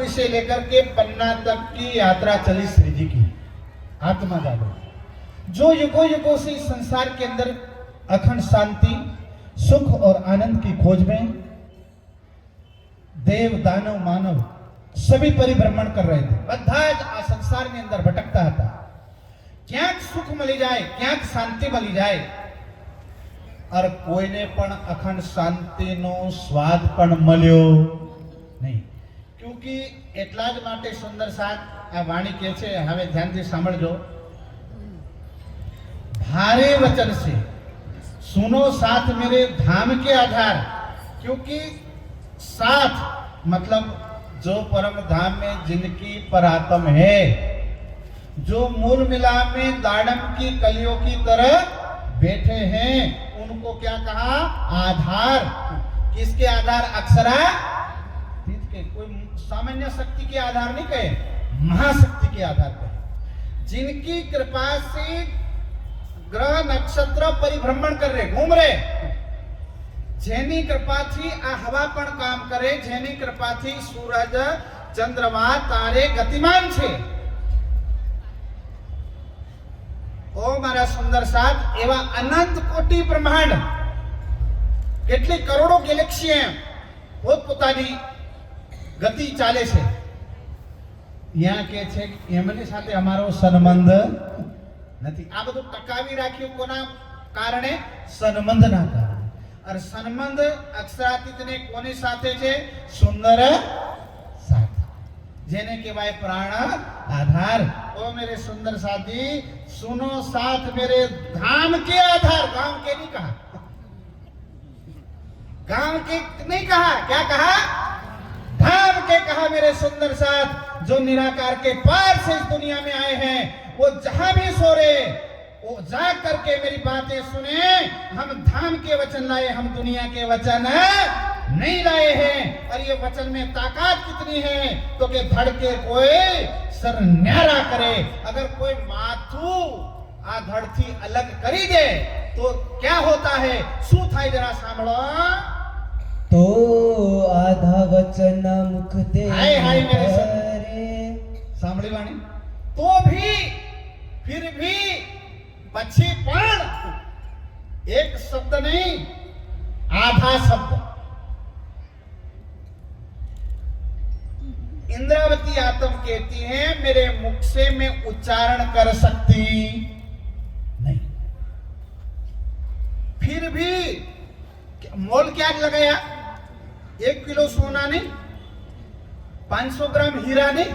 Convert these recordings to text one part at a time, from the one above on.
पुरी से लेकर के पन्ना तक की यात्रा चली श्री जी की आत्मा जागृत, जो युगों युगों से इस संसार के अंदर अखंड शांति, सुख और आनंद की खोज में देव दानव मानव सभी परिभ्रमण कर रहे थे। બધા જ આ સંસારની અંદર ભટકતા હતા। ક્યાંક સુખ મળી જાય, ક્યાંક શાંતિ મળી જાય, और કોઈને પણ અખંડ શાંતિનો સ્વાદ પણ મળ્યો નહીં। क्योंकि એટલા જ માટે સુંદર સાથ આ વાણી કહે છે, હવે ધ્યાનથી સાંભળજો। भारे वचन से सुनो साथ मेरे धाम के आधार, क्योंकि साथ मतलब जो परम धाम में जिनकी परात्म है, जो मूल मिला में दाड़म की कलियों की तरह बैठे हैं, उनको क्या कहा? आधार। किसके आधार? अक्षरातीत के, कोई सामान्य शक्ति के आधार नहीं कहे, महाशक्ति के आधार कहे, जिनकी कृपा से ग्रह नक्षत्र परिभ्रमण कर रहे, घूम रहे, જેની કૃપાથી આ હવા પણ કામ કરે, જેની કૃપાથી સૂરજ ચંદ્રમા તારે ગતિમાન છે। ઓ મારા સુંદર સાથ, એવા અનંત કોટી બ્રહ્માંડ, કેટલી કરોડો ગેલેક્સી પોતપોતાની ગતિ ચાલે છે। यहाँ के છે એમની સાથે અમારો સંબંધ નથી। આ બધું ટકાવી રાખ્યું કોના કારણે? સંબંધના કારણે। और संबंध अक्षरातीत ने कोनी साथे छे? सुंदर साथ, जेने कहेवाय प्राण आधार। ओ मेरे सुंदर साथी, सुनो साथ मेरे धाम के आधार। गांव के नहीं कहा, गांव के नहीं कहा, क्या कहा? धाम के कहा। मेरे सुंदर साथ, जो निराकार के पार से इस दुनिया में आए हैं, वो जहां भी सो रहे, वो जाग करके मेरी बातें सुने। हम धाम के वचन लाए, हम दुनिया के वचन नहीं लाए हैं। और ये वचन में ताकत कितनी है तो कि धड़के कोई सर न्यारा करे। अगर कोई माथू आ धड़थी अलग करी दे तो क्या होता है? शू थाय जरा सांभळो। तो आधा वचन मुख दे हाय हाय मेरे सांभળી वाणी। तो भी फिर भी पछी पण एक शब्द नहीं, आधा शब्द। इंद्रावती आत्म कहती है, मेरे मुख से मैं उच्चारण कर सकती नहीं। फिर भी मोल क्या लगाया? 1 किलो सोना नहीं, 500 ग्राम हीरा नहीं।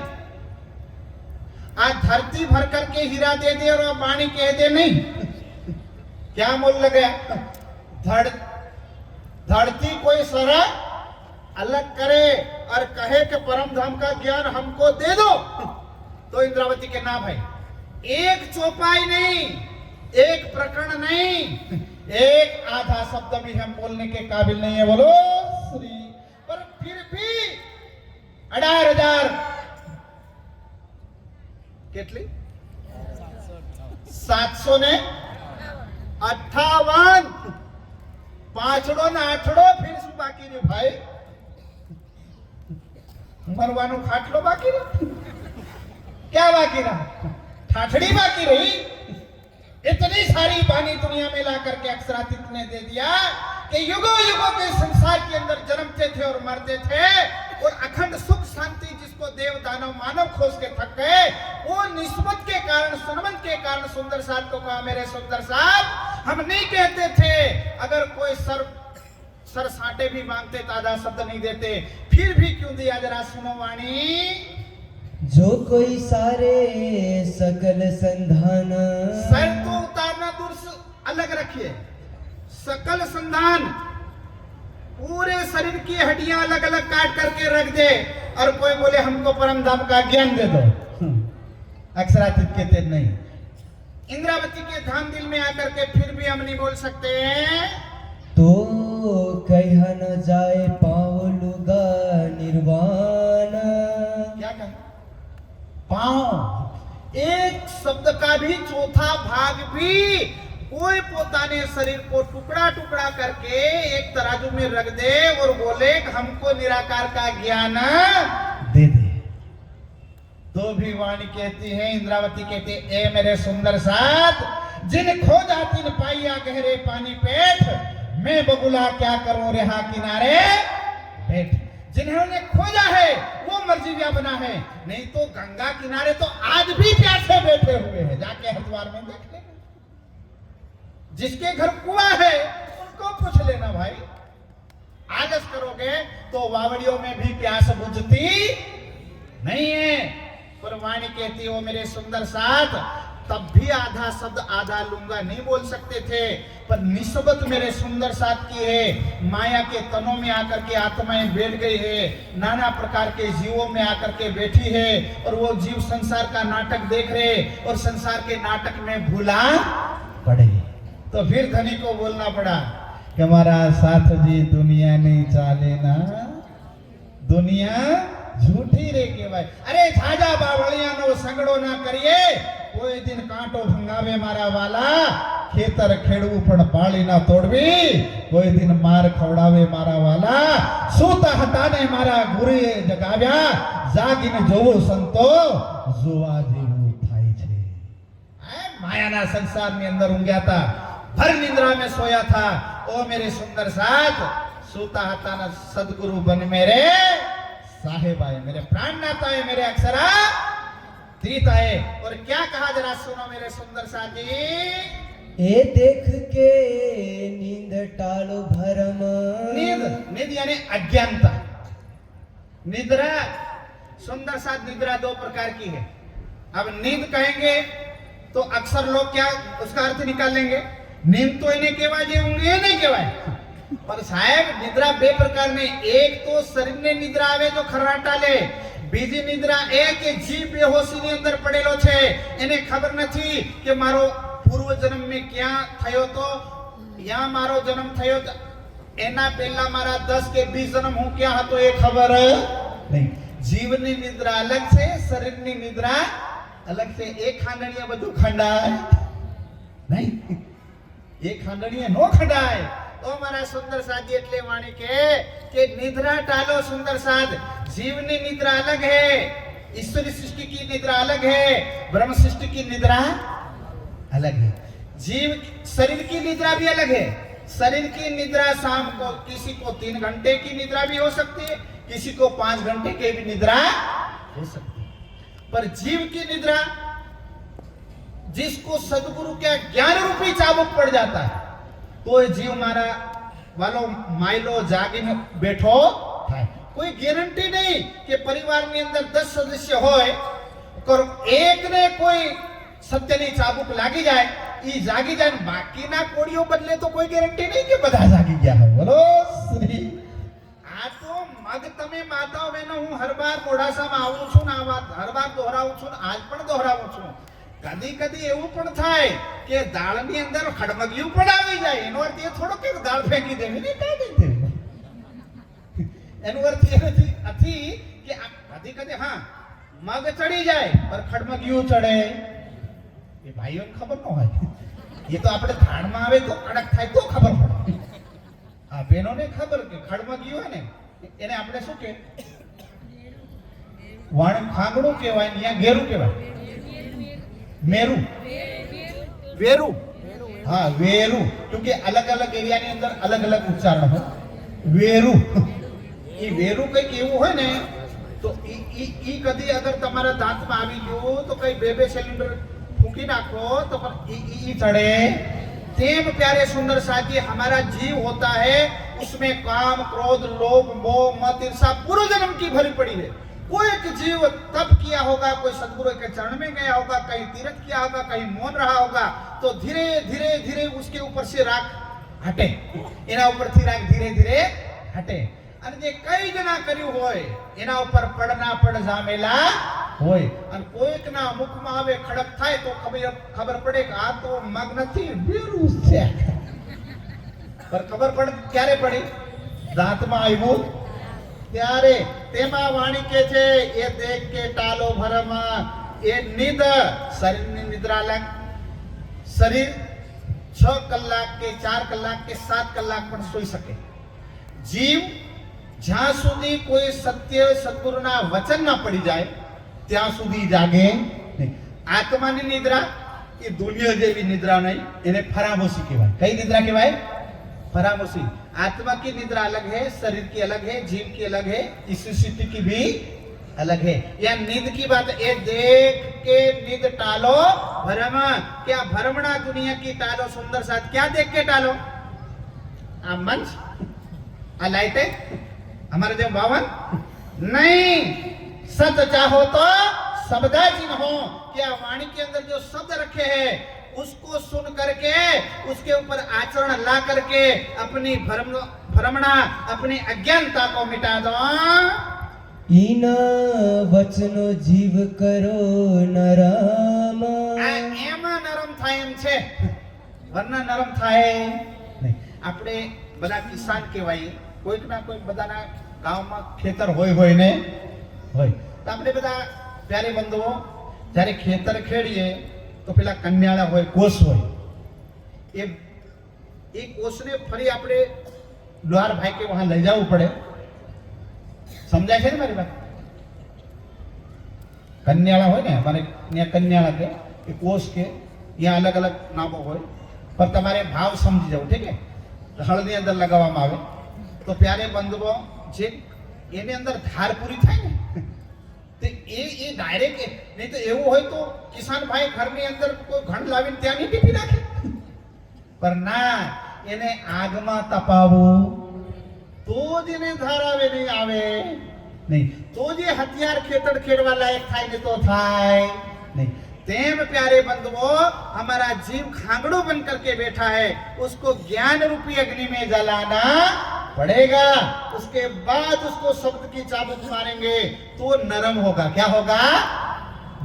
आज धरती भर करके हीरा दे दे और वाणी कह दे नहीं, क्या मोल लगाया? धरती कोई सरा अलग करे और कहे कि परम धाम का ज्ञान हमको दे दो, तो इंद्रावती के ना भाई, एक चौपाई नहीं, एक प्रकरण नहीं, एक आधा शब्द भी हम बोलने के काबिल नहीं है। बोलो श्री। पर फिर भी 18,000 કેટલી? 758 પાંચડો ને આઠડો, फिर શું બાકી રહ્યું ભાઈ? મરવાનો ખાટલો બાકી રહ્યો? क्या बाकी रहा? ठाठड़ी बाकी रही। इतनी सारी वाणी दुनिया में ला करके अक्षरातीत ने दे दिया कि युगों युगों के संसार के अंदर जन्मते थे और मरते थे, और अखंड सुख शांति जिसको देव दानव मानव खोज के थक गए, वो निस्बत के कारण, संबंध के कारण सुंदर साथ को कहा, मेरे सुंदर साथ, हम नहीं कहते थे। अगर कोई सर साटे भी मांगते तो आधा शब्द नहीं देते, फिर भी क्यों दिया? जरा सुनो वाणी। जो कोई सारे सकल संधान। सर को उतारना दूर से अलग रखिए। सकल संधान, पूरे शरीर की हड्डियां अलग अलग काट करके रख दे और कोई बोले हमको परम धाम का ज्ञान दे दो, अक्षरातीत कहते नहीं। इंद्रावती के धाम दिल में आकर के फिर भी हम नहीं बोल सकते हैं। तो कह न जाए पावलुगा निर्वाण। क्या कहा? पांव, एक शब्द का भी चौथा भाग भी कोई पोताने शरीर को टुकड़ा टुकड़ा करके एक तराजू में रख दे और बोले हमको निराकार का ज्ञान दे दे, तो भी वाणी कहती है, इंद्रावती कहती है, ए मेरे सुंदर साथ, जिन खोजा तिन पाइया गहरे पानी पेट, मैं बबुला क्या करूं रेहा किनारे बैठ। जिन्होंने खोजा है वो मर्जीविया बना है, नहीं तो गंगा किनारे तो आज भी प्यासे बैठे हुए हैं। जाके हरिद्वार में देख लेना, जिसके घर कुआं है उनको पूछ लेना भाई। आलस करोगे तो वावड़ियों में भी प्यास बुझती नहीं है। पर वाणी कहती हो मेरे सुंदर साथ, तब भी आधा शब्द आधा लूंगा नहीं बोल सकते थे, पर निस्बत मेरे सुंदर साथ की है। माया के तनों में आकर के आत्माएं बैठ गई है, नाना प्रकार के जीवों में आकर के बैठी है, और वो जीव संसार का नाटक देख रहे और संसार के नाटक में भूला पड़े। तो फिर धनी को बोलना पड़ा कि हमारा साथ जी दुनिया नहीं चाले ना, दुनिया झूठी रे केवाय। अरे झाजा बावळिया नो संगड़ो ना करिए, कोई दिन कांटो भंगावे मारा वाला, खेतर खेड़ू पण पाली ना तोड़वी, कोई दिन मार खवड़ावे मारा वाला, सूता हटाने मारा गुरुए जगाव्या, जागीने जोवो संतो जोवा जेवू थाय छे। मायाना संसार में अंदर ऊंघ्या था, भर निंद्रा में सोया था। ओ मेरे सुंदर साथ, सूता हटाना सदगुरु बन मेरे साहेब आए, मेरे प्राणनाथ आए, मेरे अक्षरा तीत आए। और क्या कहा जरा सुनो मेरे सुंदर साथी। ए देख के नींद टालो भरम। नींद, नींद यानी अज्ञानता। निद्रा, सुंदर साथ निद्रा दो प्रकार की है। अब नींद कहेंगे तो अक्सर लोग क्या उसका अर्थ निकाल लेंगे, नींद तो इन्हें केवा जे होंगे, ये नहीं केवाय। पर साहेब निद्रा बे प्रकार ने, एक तो शरीर ने निद्रा आवे जो खर्राटा ले, બીજી નિદ્રા એ કે જીવ બેહોશીની અંદર પડેલો છે, એને ખબર નથી કે મારો પૂર્વ જન્મ में ક્યાં થયો તો, યા મારો જન્મ થયો તો, એના પહેલા મારા 10 કે 20 જન્મ હું ક્યાં હતો એ ખબર નહીં। જીવની નિદ્રા અલગ છે, શરીરની નિદ્રા અલગ છે। એક ખાંડણીએ બધું ખંડાય નહીં, એક ખાંડણીએ નો ખંડાય। तो मारा सुंदर साथी એટલે વાણી કે નિદ્રા टालो सुंदर साथ। जीवनी निद्रा अलग है, ईश्वरी सृष्टि की निद्रा अलग है, ब्रह्म सृष्टि की निद्रा अलग है। जीव शरीर की निद्रा भी अलग है। शरीर की निद्रा शाम को किसी को 3 घंटे की निद्रा भी हो सकती है, किसी को 5 घंटे की भी निद्रा हो सकती है। पर जीव की निद्रा, जिसको सदगुरु के ज्ञान रूपी चाबुक पड़ जाता है, तो जीव मारा वालो माइलो जागीने बैठो थाय। कोई गारंटी नहीं कि परिवार में अंदर 10 सदस्य होय, और एक ने कोई सत्यनी चाबुक लागी जाए, ई जागी जाए, बाकी ना कोड़ियों बदले तो कोई गारंटी नहीं कि बधा जागी गया है। बोलो श्री। आ तो मग तमे माताओ बहनो हूँ हर बार मोडासाમાં આવું છું ને, આ વાત હર બાર દોહરાવું છું, આજ પણ દોહરાવું છું। કદી કદી એવું પણ થાય કે દાળની અંદર ખડમગિયું પણ આવી જાય, એનો અર્થ એ થોડો કે દાળ ફેંકી દેવી ને કાઢી દેવી, એનો અર્થ એ નથી કે કદી કદી હા મગ ચડી જાય પર ખડમગિયું ચડે, એ ભાઈઓને ખબર ન હોય। એ તો આપણે ધાણમાં આવે તો કડક થાય તો ખબર પડે। આ બહેનોને ખબર કે ખડમગિયું હોય ને એને આપણે શું કે વાણ ખાંગડું કહેવાય ને યા ઘેરું કહેવાય, मेरू वेरू, हाँ वेरू, क्योंकि अलग अलग एरिया ની અંદર अलग अलग ઉચ્ચારણ હોય। વેરુ, એ વેરુ કઈક એવું હોય ને તો ઈ કદી અગર તમારા દાંતમાં આવી ગયો તો કઈ બે સિલિન્ડર ફૂંકી નાખો तो पर ई चढ़े। तेम प्यारे सुंदर साथी, हमारा जीव होता है, उसमें काम क्रोध लोभ मोह मत ईर्षा पूर्व जन्म की भरी पड़ी है। कोई एक जीव तप किया होगा, कोई सदगुरु के चरण में गया होगा, कहीं तीर्थ किया होगा, कहीं मौन रहा होगा, तो धीरे धीरे धीरे उसके ऊपर से राग हटे, एना ऊपर थी राग धीरे धीरे हटे। અને જે કઈ જ ના કર્યું હોય એના ઉપર પડના પડ જામેલા હોય, અને કોઈકના મુખમાં આવે ખડક થાય તો ખબર પડે કે આ તો મગ નથી વેરું છે। પર ખબર પડ ક્યારે પડી, દાંતમાં આવ્યું ત્યારે। તેમાં વાણી કે છે એ દેખ કે ટાલો ભરમાં, એ નિદ શરીરની નિદ્રા અલગ। શરીર 6 કલાક કે 4 કલાક કે 7 કલાક પણ સોઈ શકે। જીવ જ્યાં સુધી કોઈ સત્ય સદગુરુના વચન ના પડી જાય ત્યાં સુધી જાગે નહીં. આત્માની નિદ્રા એ દુનિયા જેવી નિદ્રા નહીં, એને ફરામોશી કહેવાય. કઈ નિદ્રા કહેવાય? फरामोशी. आत्मा की निद्रा अलग है, शरीर की अलग है, जीव की अलग है, इस स्थिति की भी अलग है. यह नींद की बात, ये देख के नींद टालो भ्रम. क्या भ्रमणा दुनिया की टालो सुंदर साथ. क्या देख के टालो? आ मंच, आ लाइटें, हमारे जो भवन नहीं. सत चाहो तो शब्दा चिन्हो. क्या वाणी के अंदर जो शब्द रखे हैं उसको सुन करके उसके ऊपर आचरण ला करके अपनी भ्रमणा, अपनी अज्ञानता को मिटा दो. ઈના વચનો જીવ કરો નરમ. આ એમાં નરમ થાય એમ છે, વરના નરમ થાય નહીં. આપણે બધા કિસાન કહેવાય, કોઈક ના કોઈક બધાના ગામમાં ખેતર હોય ને હોય. તો આપણે બધા પ્યારે બંધુઓ જ્યારે ખેતર ખેડીએ તો પેલા કન્યાળા હોય, કોષ હોય, એ કોષને ફરી આપણે લોહાર ભાઈ કે વહાં લઈ જવું પડે. સમજાય છે ને મારી વાત? કન્યાળા હોય ને અમારે ત્યાં કન્યાળા કે એ કોષ કે ત્યાં અલગ અલગ નામો હોય, પણ તમારે ભાવ સમજી જવું. ઠીક છે? હળની અંદર લગાવવામાં આવે તો પ્યારે બંધુઓ જે એની અંદર ધાર પૂરી થાય ને તે એ ડાયરેક્ટ. નહીં તો એવું હોય તો કિસાન ભાઈ ઘરની અંદર કોઈ ઘંટ લાવીને ત્યાં નહીં ટીપી નાખે. પણ ના, એને આગમાં તપાવવું તો જ એને ધાર આવે, નહીં આવે નહીં. તો જે હથિયાર ખેતર ખેડવા લાયક થાય ને તો થાય नहीं. तेम प्यारे बंधुओं, हमारा जीव खांगड़ो बन करके बैठा है, उसको ज्ञान रूपी अग्नि में जलाना पड़ेगा. उसके बाद उसको शब्द की चाबुक मारेंगे तो नरम होगा. क्या होगा?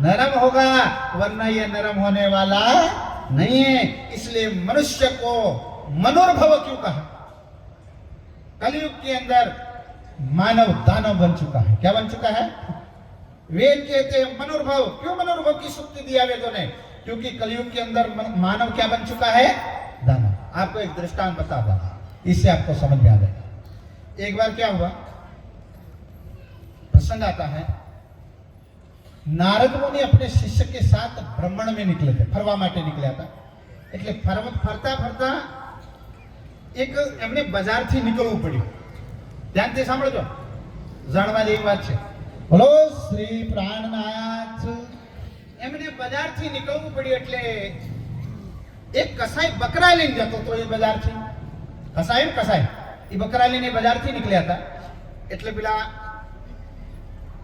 नरम होगा, वरना ये नरम होने वाला नहीं है. इसलिए मनुष्य को मनोर्भव क्यों कहा? कलयुग के अंदर मानव दानव बन चुका है. क्या बन चुका है? वेद कहते हैं मनोर्भव. क्यों मनोर्भव की सुक्ति दिया वेदों ने? क्योंकि कलयुग के अंदर मानव क्या बन चुका है? दानव. आपको एक दृष्टांत बता दूं, इससे आपको समझ में आ जाएगा. एक बार क्या हुआ, प्रसंग आता है, नारद मुनि अपने शिष्य के साथ भ्रमण में निकले थे, फरवा माटे निकल्या था. એટલે ફરતા ફરતા એક એમને બજારથી નીકળવું પડ્યું. ધ્યાનથી સાંભળજો, જાણવા જેવી વાત છે. બોલો શ્રી પ્રાણનાથ. એમને બજારથી નીકળવું પડ્યું એટલે એક કસાઈ બકરા લઈને જતો તો એ બજારથી. કસાઈ એ બકરા લઈને બજારથી નીકળ્યા હતા. એટલે પેલા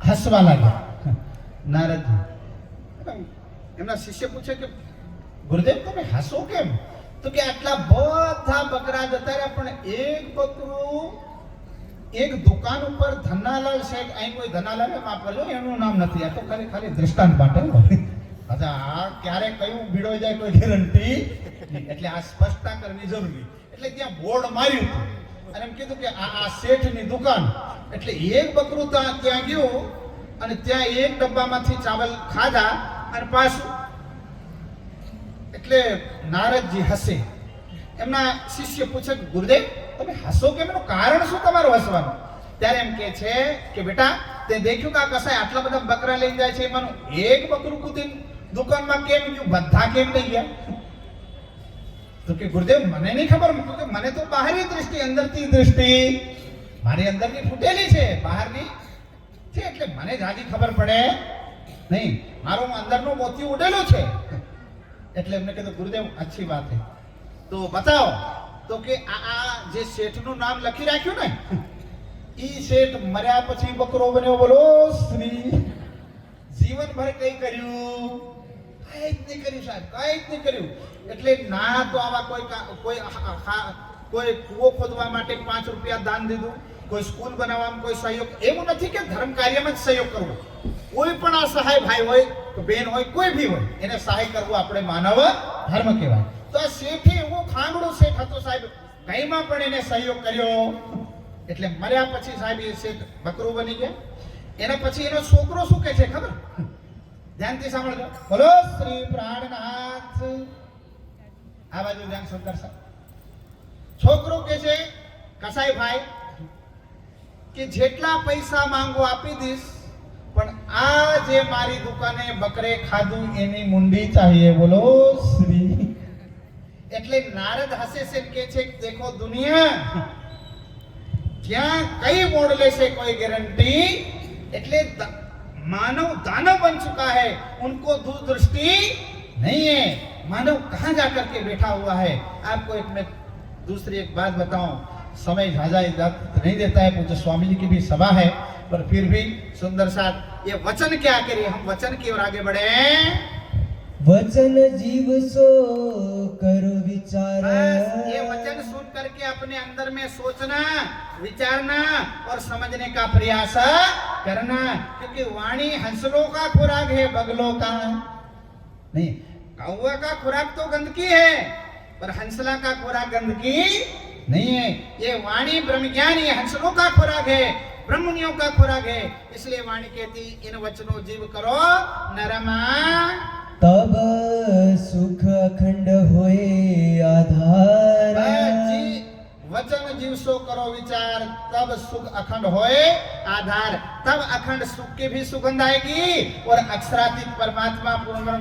હસવા લાગ્યા નારદજી. એમના શિષ્ય પૂછે કે ગુરુદેવ તમે હસો કેમ? તો કે આટલા બધા બકરા જતા રહ્યા પણ એક બકરું એક દુકાન ઉપર ધનાલાલ શેઠ, અહીં કોઈ ધનાલાલ માફ કરજો એનું નામ નથી, આ તો ખાલી દૃષ્ટાંત માટે. અચ્છા, આ ક્યારે કયું ભીડોઈ જાય કોઈ ગેરંટી નહીં. એટલે આ સ્પષ્ટતા કરવી જરૂરી. એટલે ત્યાં બોર્ડ માર્યું હતું અને એમ કીધું કે આ શેઠની દુકાન. એટલે એક બકરું ત્યાં ગયું અને ત્યાં એક ડબ્બામાંથી ચાવલ ખાધા અને પાછું. એટલે નારદજી હસે. એમના શિષ્ય પૂછે ગુરુદેવ તમે હસો કેમ? એનું કારણ શું તમારું હસવાનું? ત્યારે એમ કહે છે કે બેટા તે દેખ્યું કે આ કસાય આટલા બધા બકરા લઈને જાય છે, એમાંનું એક બકરું કૂદીને દુકાનમાં કેમ ગયું, બધા કેમ લઈ ગયા? તો કે ગુરુદેવ મને નહીં ખબર, કે મને તો બહારની દૃષ્ટિ, અંદરથી દૃષ્ટિ મારી અંદરની ફૂટેલી છે, બહારની છે, એટલે મને જાજી ખબર પડે નહીં. મારું અંદરનું મોતી ઉડેલું છે. એટલે એમને કીધું ગુરુદેવ અચ્છી વાત છે, તો બતાવો. તો કે આ જે શેઠનું નામ લખી રાખ્યું ને, ઈ શેઠ મર્યા પછી બકરો બન્યો. બોલો શ્રી. જીવનભર કઈ કર્યું? કઈ જ નહીં કર્યું સાહેબ, કઈ જ નહીં કર્યું. એટલે ના તો આવા કોઈ કૂવો ખોદવા માટે 5 રૂપિયા દાન દીધું, કોઈ સ્કૂલ બનાવવામાં કોઈ સહયોગ. એવું નથી કે ધર્મ કાર્યમાં જ સહયોગ કરવો. કોઈ પણ આ સહાય ભાઈ હોય કે બેન હોય, કોઈ બી હોય, એને સહાય કરવું આપણે માનવ ધર્મ કહેવાય. તો આ શેઠે એવો ખાંગડો શેઠ હતો સાહેબ, કઈમાં પણ એને સહયોગ કર્યો. એટલે મર્યા પછી સાહેબ એ શેઠ બકરું બની ગયા. એના પછી એનો છોકરો શું કહે છે ખબર? ધ્યાનથી સાંભળજો. બોલો શ્રી પ્રાણનાથ. આ બાજુ ધ્યાન શંકર સાહેબ. છોકરો કહે છે કસાઈ ભાઈ કે જેટલા પૈસા માંગો આપી દઈશ, પણ આજ જે મારી દુકાને બકરે ખાધું એની મુંડી ચાહીએ. બોલો શ્રી. એટલે નારદ હસે છે કે છે કે દેખો દુનિયા ક્યાં કઈ મોડ લેશે કોઈ ગાरंटी. એટલે मानव दानव बन चुका है, उनको दूरदृष्टि नहीं है. मानव कहाँ जाकर के बैठा हुआ है. आपको एक मैं दूसरी एक बात बताऊं, समय ज्यादा इजाजत नहीं देता है, पूज्य स्वामी जी की भी सभा है, पर फिर भी सुंदर साथ ये वचन क्या करिए, हम वचन की ओर आगे बढ़े. वचन जीव सो करो विचार. बस ये वचन सुन करके अपने अंदर में सोचना, विचारना और समझने का प्रयास करना. क्योंकि वाणी हंसलों का खुराक है, बगलों का नहीं. कौवा का खुराक तो गंदगी है, पर हंसला का खुराक गंदगी नहीं है. ये वाणी ब्रह्म ज्ञान, ये हंसलों का खुराक है, ब्रह्मनियों का खुराक है. इसलिए वाणी कहती इन वचनों जीव करो नरमा. तब सुख अखंड होए आधार. वचन जीव सो करो विचार, तब सुख अखंड होए आधार. तब अखंड सुख की भी सुगंध आएगी और अक्षरातीत परमात्मा पूर्ण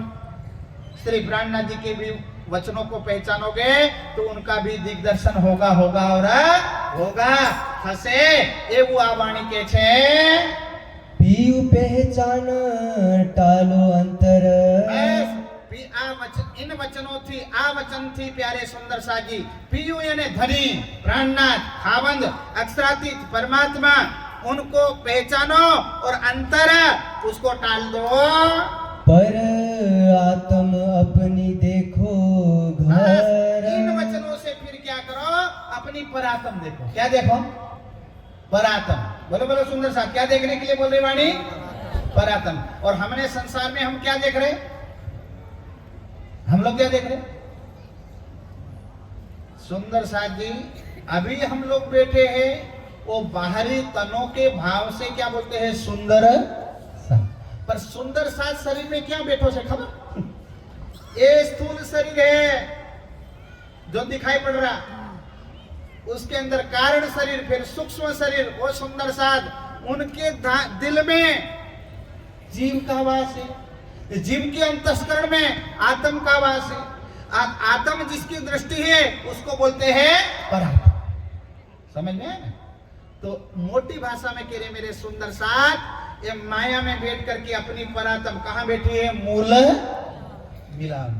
श्री प्राणनाथ जी के भी वचनों को पहचानोगे तो उनका भी दिग्दर्शन होगा होगा और होगा. हसे एवं आ वाणी के छे. पीयू पहचान टालो अंतर. इन वचनों थी आ वचन थी प्यारे सुंदर साजी पीयू यानी धनी प्राणनाथ खावंद अक्षरातीत परमात्मा उनको पहचानो और अंतर उसको टाल दो. पर आत्म अपनी देखो घर. इन वचनों से फिर क्या करो, अपनी परात्म देखो. क्या देखो? परात्म. बोलो बोलो सुंदर साहब, क्या देखने के लिए बोल रहे वाणी? परात्म. और हमने संसार में हम क्या देख रहे, हम लोग क्या देख रहे? सुंदर साथ जी अभी हम लोग बैठे हैं वो बाहरी तनों के भाव से क्या बोलते हैं सुंदर साथ. पर सुंदर साथ शरीर में क्या बैठो से खबर? ये स्थूल शरीर है जो दिखाई पड़ रहा, उसके अंदर कारण शरीर, फिर सूक्ष्म शरीर, वो सुंदर साथ. उनके दिल में जीव का वास है, जीव के अंतस्करण में आत्म का वास है. आत्म जिसकी दृष्टि है उसको बोलते हैं परात्म. समझ में आया? तो मोटी भाषा में कह रहे मेरे सुंदर साथ, ये माया में बैठ करके अपनी परात्म कहाँ बैठी है? मूल मिलान.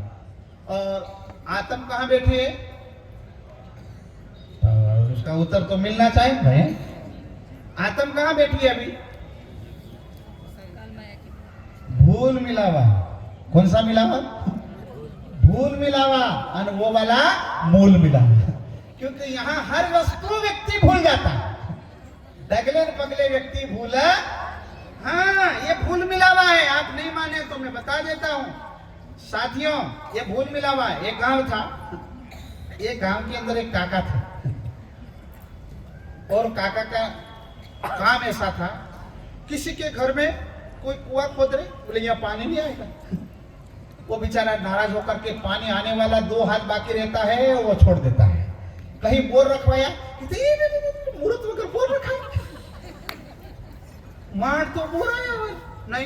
और आत्म कहाँ बैठी है? उसका उत्तर तो मिलना चाहिए भाई. आत्म कहाँ बैठी है अभी? भूल मिलावा. कौन सा मिलावा? भूल मिलावा. और वो वाला मूल मिलावा. क्योंकि यहाँ हर वस्तु व्यक्ति भूल जाता है. डगले पगले व्यक्ति भूल. हाँ ये भूल मिलावा है. आप नहीं माने तो मैं बता देता हूँ साथियों, ये भूल मिलावा है. एक गांव था, एक गांव के अंदर एक काका था और काका का काम ऐसा था, किसी के घर में कोई कुआं खोद रहे, बोले यहाँ पानी नहीं आएगा. वो बेचारा नाराज होकर के पानी आने वाला 2 हाथ बाकी रहता है वो छोड़ देता है. कहीं बोर रखवाया, मुहूर्त वगैरह बोर रखा, मार तो बोर आया हुआ नहीं.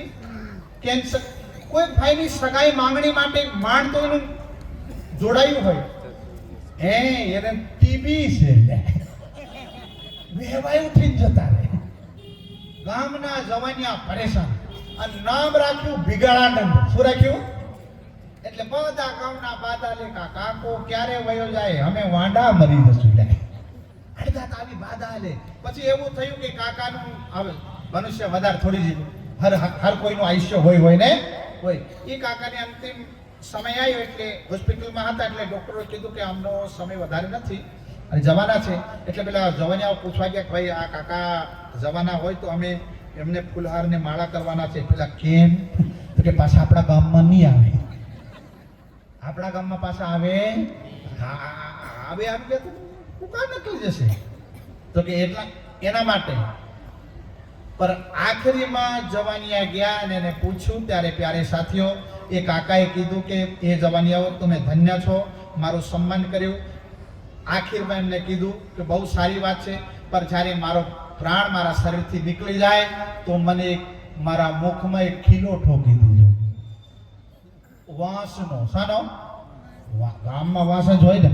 कैंसर कोई भाई ની સગાઈ માંગણી માટે માંડ તો એનું જોડાયું હોય એને ટીબી છે વેવાય ઉઠીને જતા રહે. ગામના જવાનિયા પરેશાન અને નામ રાખ્યું બિગાડાનંદ. શું રાખ્યું? એટલે બધા ગામના બાધા લેખા કાકો ક્યારે વયો જાય, અમે વાંડા મરી જશું. લે અડધા આવી બાધા લે. પછી એવું થયું કે કાકાનું હવે મનુષ્ય વધારે થોડી જ હર કોઈનું આયુષ્ય હોય ને હોય. એ કાકાને અંતિમ સમય આવ્યો એટલે હોસ્પિટલમાં હતા એટલે ડોક્ટરોએ કીધું કે આમનો સમય વધારે નથી અને જવાના છે. એટલે પેલા જવાનિયાઓ પૂછવા ગયા કે ભાઈ આ કાકા જવાના હોય તો અમે એમને ફૂલહાર ને માળા કરવાના છે. પેલા કેમ? તો કે પાછા આપણા ગામમાં નહીં આવે. આપણા ગામમાં પાછા આવે? આવે આવી તો કુકા નકલી જશે. તો કે એટલા એના માટે. पर आखिरी में जवानिया गया ने ने पूछ्યું ત્યારે प्यारे साथियों એ કાકાએ કીધું કે એ જવાનિયાઓ તમે ધન્ય છો, મારું સન્માન કર્યું. આખિરમાં એમને કીધું કે બહુ સારી વાત છે, પર જ્યારે મારો પ્રાણ મારા શરીરથી નીકળી જાય તો મને એક મારા મુખમાં એક ખીલો ઠોકી દીધો. વાંસનો સાનો ગામમાં વાંસ જ હોય ને.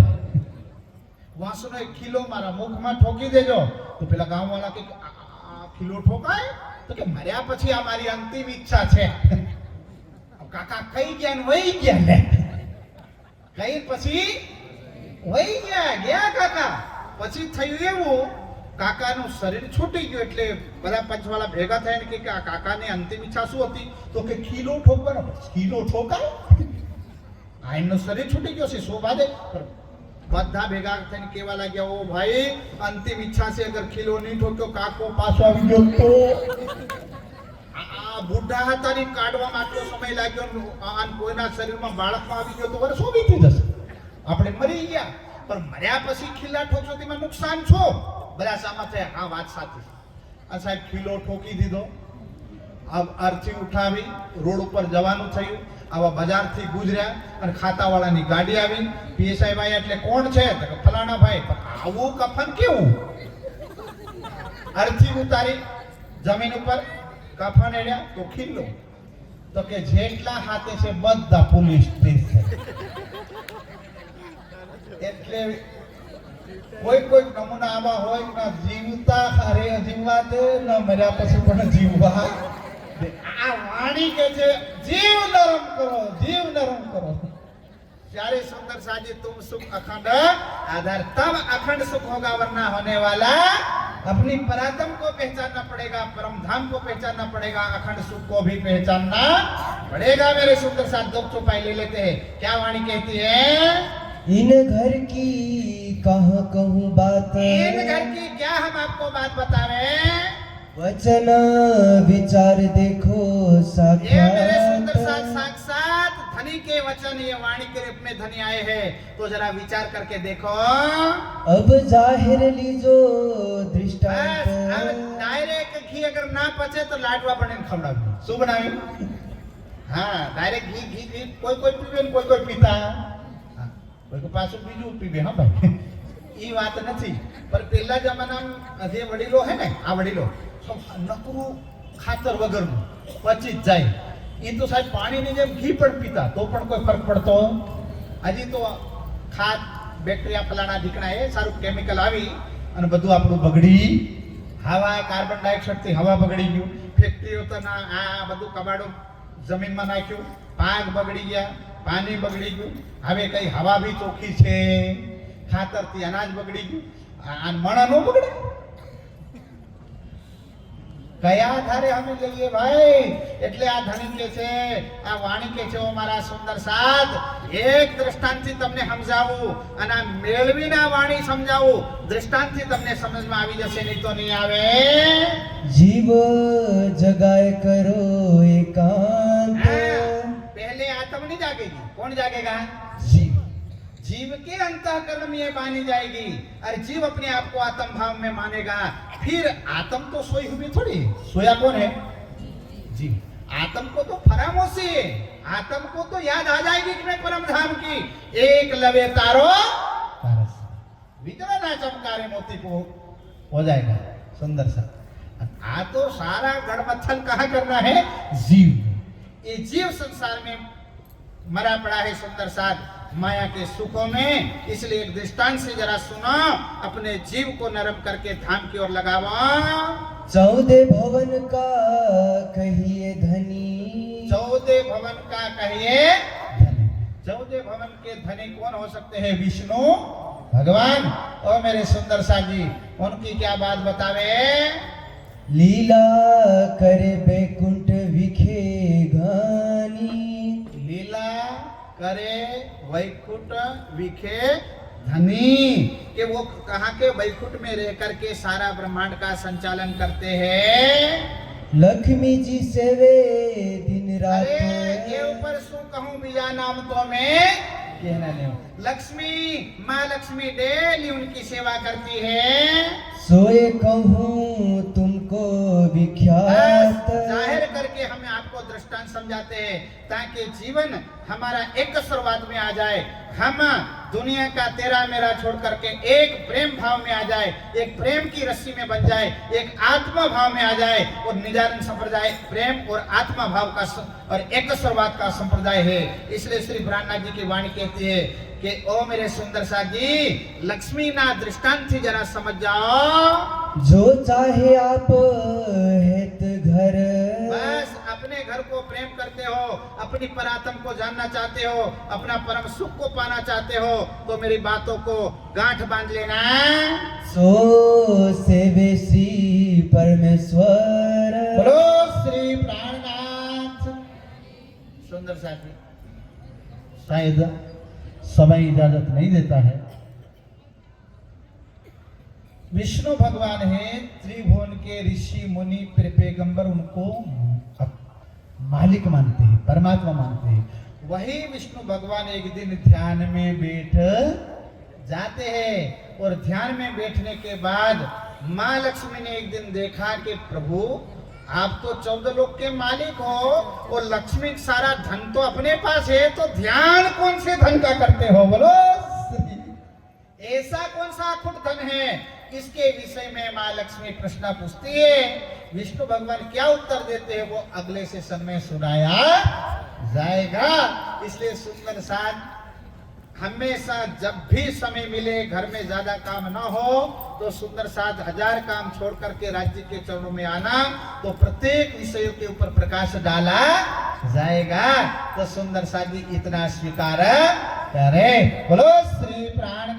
વાંસનો એક ખીલો મારા મુખમાં ઠોકી દેજો તો પેલા ગામવાળા કે આ ખીલો ઠોકાય તો કે મર્યા પછી આ મારી અંતિમ ઈચ્છા છે. કાકા કઈ ગયા ને વહી ગયા ને કઈ પછી વહી ગયા કાકા. પછી થયું એવું કાકાનું શરીર છૂટી ગયું એટલે બધા પંચવાળા ભેગા થઈને કે આ કાકાની અંતિમ ઈચ્છા શું હતી તો કે ખીલો ઠોકવાનો. ખીલો ઠોકાય આ એમનું શરીર છૂટી ગયો છે શોભાદે. બધા ભેગા થઈને કેવા લાગ્યા ઓ ભાઈ અંતિમ ઈચ્છા છે અગર ખીલો નહીં ઠોક્યો કાકો પાછો આવી ગયો તો આ બુઢા હતા ને કાઢવામાં આટલો સમય લાગ્યો અને કોઈના શરીરમાં બાળકમાં આવી ગયો તો વર્ષો વીતી જશે. આપણે મરી ગયા પણ મર્યા પછી ખીલા ઠોકશો તેમાં નુકસાન છો. બધા સામા થયા હા વાત સાચી. આ સાહેબ ખીલો ઠોકી દીધો. અર્થી ઉઠાવી રોડ ઉપર જવાનું થયું. આવા બજારથી ગુજર્યા અને ખાતાવાળાની ગાડી આવી. પીએસઆઈ ભાઈ એટલે કોણ છે તો કે ફલાણા ભાઈ. પણ આવું કફન કેવું? અર્થી ઉતારી જમીન ઉપર કફન એડ્યા તો ખીલો તો કે જેટલા હાથે છે બધા પોલીસ સ્ટેશન. એટલે કોઈ નમૂના આવા હોય ના જીવતા અરે જીવવા દે ન મર્યા પછી પણ જીવવા. આ વાણી કે છે જીવ નરમ કરો જીવ નરમ કરો. ત્યારે सुंदर साजी तुम सुख अखंड आधार तब अखंड सुख होगा वरना होने वाला अपनी परातम को पहचानना पड़ेगा परम धाम को पहचानना पड़ेगा अखंड सुख को भी पहचानना पड़ेगा. मेरे सुंदर साथ दो चौपाई ले लेते हैं. क्या वाणी कहती है इन घर की कहाँ कहूँ बात इन घर की क्या हम आपको बात बता रहे हैं वचन विचार देखो ये मेरे सुंदर साथ साक्षात साक्षात धनी के वचन ये वाणी के रूप में धनी आए हैं तो जरा विचार करके देखो. अब जाहिर लीजो बस दृष्टांत अब डायरेक्ट घी अगर ना पचे तो लाडवा बने खवડાવ્યું. શું બનાવ્યું? હા ડાયરેક્ટ ઘી ઘી ઘી કોઈ પીવે ને કોઈ પીતા. કોઈ પાછું બીજું પીવે. હા ભાઈ એ વાત નથી. પણ પહેલા જમાનામાં જે વડીલો હે ને આ વડીલો નકરું ખાતર વગરનું પચી જ જાય. એ તો સાહેબ પાણીની જેમ ઘી પણ પીતા તો પણ કોઈ ફરક પડતો. હજી તો ખાદ બેક્ટેરિયા ફલાણા ઢીકણા એ સારું કેમિકલ આવી અને બધું આપણું બગડી. હવા કાર્બન ડાયોક્સાઇડથી હવા બગડી ગયું. ફેક્ટરીઓ તો ના આ બધું કબાડું જમીનમાં નાખ્યું. પાક બગડી ગયા પાણી બગડી ગયું. હવે કઈ હવા બી ચોખ્ખી છે. ખાતરથી અનાજ બગડી ગયું. આ મણા નો બગડે. કયા આધારે અમે લઈએ ભાઈ? એટલે આ ધણી કે છે આ વાણી કે છે ઓ મારા સુંદર સાથ એક દ્રષ્ટાંતથી તમને સમજાવું અને આ મેળવીને આ વાણી સમજાવું. દ્રષ્ટાંતથી તમને સમજમાં આવી જશે નહીં તો નહીં આવે. जीव जगाए करो एकांत पहले आत्म नहीं जागेगी. कौन जागेगा? जीव जीव के अंतःकरण में ये मानी जाएगी. अरे जीव अपने आप को आत्म भाव में मानेगा. फिर आत्म तो सोई हुई थोड़ी. सोया कौन है? जीव. आत्म को तो फरामोशी है. आत्म को तो याद आ जाएगी कि मैं परम धाम की एक लवे तारो पारस विजय ना चमकारे मोती को हो जाएगा. सुंदर सा आ तो सारा गड़मथल कहाँ करना है? जीव. ये जीव संसार में मरा पड़ा है सुंदर साथ माया के सुखों में. इसलिए एक दृष्टांत से जरा सुनो. अपने जीव को नरम करके धाम की ओर लगाओ. 14 भवन का कहिए धनी 14 भवन का कहिए. 14 भवन के धनी कौन हो सकते हैं? विष्णु भगवान. और मेरे सुंदर सा जी उनकी क्या बात बतावे? लीला करे बैकुंठ विखे घानी लीला करे वैकुंठ विखे धनी. कि वो कहाँ के वैकुंठ में रह करके सारा ब्रह्मांड का संचालन करते हैं. लक्ष्मी जी सेवे दिन रात अरे ये ऊपर शू कहूँ बीजा नाम तो मैं कहना नहीं. लक्ष्मी माँ लक्ष्मी डेली उनकी सेवा करती है. सोए कहूँ तुमको विख्यात बात जाहिर करके हमें आपको दृष्टांत समझाते हैं ताकि जीवन हमारा एक सर्वाद में आ जाए, हम दुनिया का तेरा मेरा छोड़ करके एक प्रेम भाव में आ जाए, एक प्रेम की रस्सी में बन जाए, एक आत्मा भाव में आ जाए। और निजानंद संप्रदाय प्रेम और आत्मा भाव का और एक सर्वाद का संप्रदाय है। इसलिए श्री ब्रह्मनाथ जी की वाणी कहती है कि ओ मेरे सुंदर साथी, लक्ष्मी ना दृष्टांत थी, जरा समझ जाओ। जो चाहे आप हित घर बस अपने घर को प्रेम करते हो, अपनी परात्म को जानना चाहते हो, अपना परम सुख को पाना चाहते हो, तो मेरी बातों को गांठ बांध लेना। सो सेवे श्री परमेश्वर। बोलो श्री प्राणनाथ। सुंदर साथी, शायद समय इजाजत नहीं देता है। विष्णु भगवान है, त्रिभुवन के ऋषि मुनि पैगंबर उनको मालिक मानते हैं, परमात्मा मानते हैं। वही विष्णु भगवान एक दिन ध्यान में बैठ जाते हैं और ध्यान में बैठने के बाद माँ लक्ष्मी ने एक दिन देखा कि प्रभु आप तो 14 लोक के मालिक हो और लक्ष्मी सारा धन तो अपने पास है, तो ध्यान कौन से धन का करते हो? बोलो, ऐसा कौन सा अखुट धन है? इसके विषय में माँ लक्ष्मी प्रश्न पूछती है। विष्णु भगवान क्या उत्तर देते हैं वो अगले सेशन में सुनाया जाएगा। इसलिए सुंदर साथ, हमेशा जब भी समय मिले, घर में ज्यादा काम ना हो तो सुंदर साथ 1000 काम छोड़ करके राज्य के चरणों में आना, तो प्रत्येक विषयों के ऊपर प्रकाश डाला जाएगा। तो सुंदर साथ जी इतना स्वीकार करे। बोलो श्री प्राण